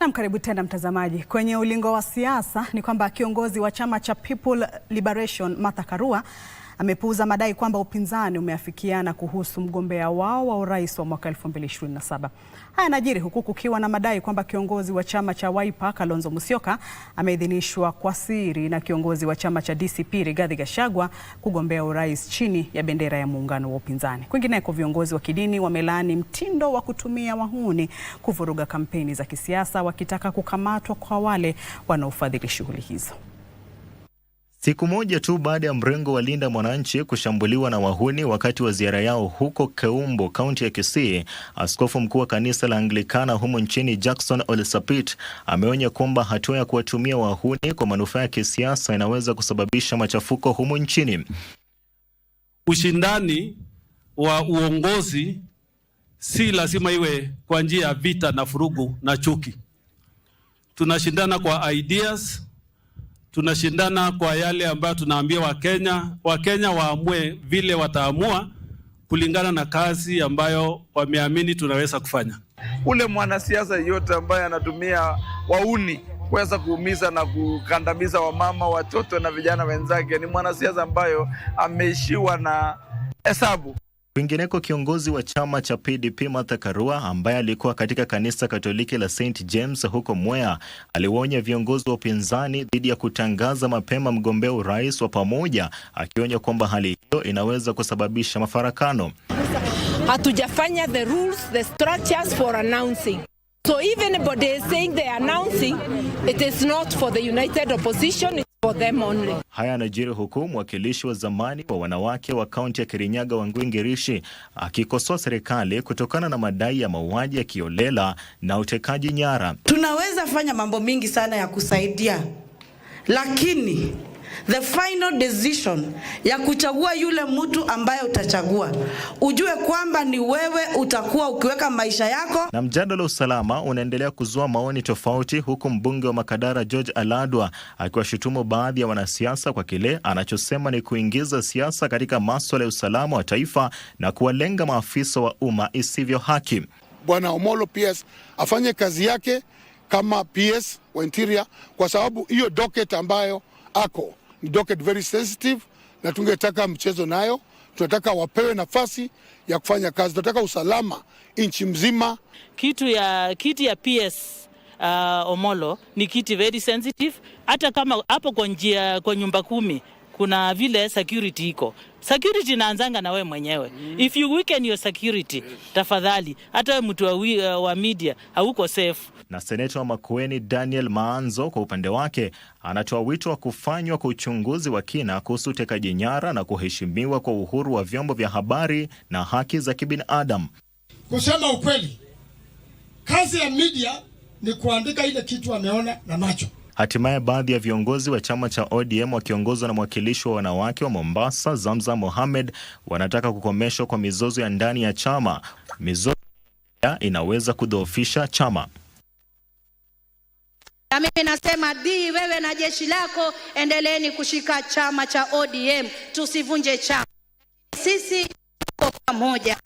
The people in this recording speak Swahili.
Na karibu tena mtazamaji. Kwenye ulingo wa siasa ni kwamba kiongozi wa chama cha People Liberation Martha Karua amepuuza madai kwamba upinzani umeafikiana kuhusu mgombea wao wa urais wa mwaka 2027. Haya yanajiri huku kukiwa na madai kwamba kiongozi wa chama cha Wiper Kalonzo Musyoka ameidhinishwa kwa siri na kiongozi wa chama cha DCP Rigathi Gachagua kugombea urais chini ya bendera ya muungano wa upinzani. Kwingineko, viongozi wa kidini wamelaani mtindo wa kutumia wahuni kuvuruga kampeni za kisiasa, wakitaka kukamatwa kwa wale wanaofadhili shughuli hizo. Siku moja tu baada ya mrengo wa Linda Mwananchi kushambuliwa na wahuni wakati wa ziara yao huko Keumbo, kaunti ya Kisii, askofu mkuu wa kanisa la Anglikana humo nchini Jackson Ole Sapit ameonya kwamba hatua ya kuwatumia wahuni kwa manufaa ya kisiasa inaweza kusababisha machafuko humo nchini. Ushindani wa uongozi si lazima iwe kwa njia ya vita na furugu na chuki. Tunashindana kwa ideas, tunashindana kwa yale ambayo tunaambia Wakenya waamue vile wataamua kulingana na kazi ambayo wameamini tunaweza kufanya. Ule mwanasiasa yote ambaye anatumia wauni kuweza kuumiza na kukandamiza wamama, watoto na vijana wenzake ni mwanasiasa ambayo ameishiwa na hesabu. Kwingineko, kiongozi wa chama cha PDP Martha Karua ambaye alikuwa katika kanisa Katoliki la St. James huko Mwea aliwaonya viongozi wa upinzani dhidi ya kutangaza mapema mgombea urais wa pamoja, akionya kwamba hali hiyo inaweza kusababisha mafarakano. Hatujafanya the rules, the structures for announcing. So even if they is saying they are announcing, it is not for the united opposition, it's for them only. Haya yanajiri huku mwakilishi wa zamani wa wanawake wa kaunti ya Kirinyaga Wangui Ngirishi akikosoa serikali kutokana na madai ya mauaji ya kiolela na utekaji nyara. Tunaweza fanya mambo mingi sana ya kusaidia, lakini the final decision ya kuchagua yule mtu ambaye utachagua, ujue kwamba ni wewe utakuwa ukiweka maisha yako. Na mjadala usalama unaendelea kuzua maoni tofauti, huku mbunge wa Makadara George Aladwa akiwashutumu baadhi ya wanasiasa kwa kile anachosema ni kuingiza siasa katika masuala ya usalama wa taifa na kuwalenga maafisa wa umma isivyo haki. Bwana Omolo PS afanye kazi yake kama PS wa Interior, kwa sababu hiyo docket ambayo ako ni docket very sensitive, na tungetaka mchezo nayo. Tunataka wapewe nafasi ya kufanya kazi. Tunataka usalama nchi mzima. Kiti ya PS Omolo ni kiti very sensitive. Hata kama hapo kwa nyumba 10 kuna vile security iko. Security inaanzanga na wewe mwenyewe. If you weaken your security, tafadhali hata wewe mtu wa media hauko safe. Na seneta wa Makueni Daniel Maanzo kwa upande wake anatoa wito wa kufanywa kwa uchunguzi wa kina kuhusu utekaji nyara na kuheshimiwa kwa uhuru wa vyombo vya habari na haki za kibinadamu. Kusema ukweli, kazi ya media ni kuandika ile kitu ameona na macho. Hatimaye baadhi ya viongozi wa chama cha ODM wakiongozwa na mwakilishi wa wanawake wa Mombasa Zamza Mohamed wanataka kukomeshwa kwa mizozo ya ndani ya chama. Mizozo inaweza kudhoofisha chama. Na mimi nasema wewe na jeshi lako endeleeni kushika chama cha ODM, tusivunje chama. Sisi tuko pamoja.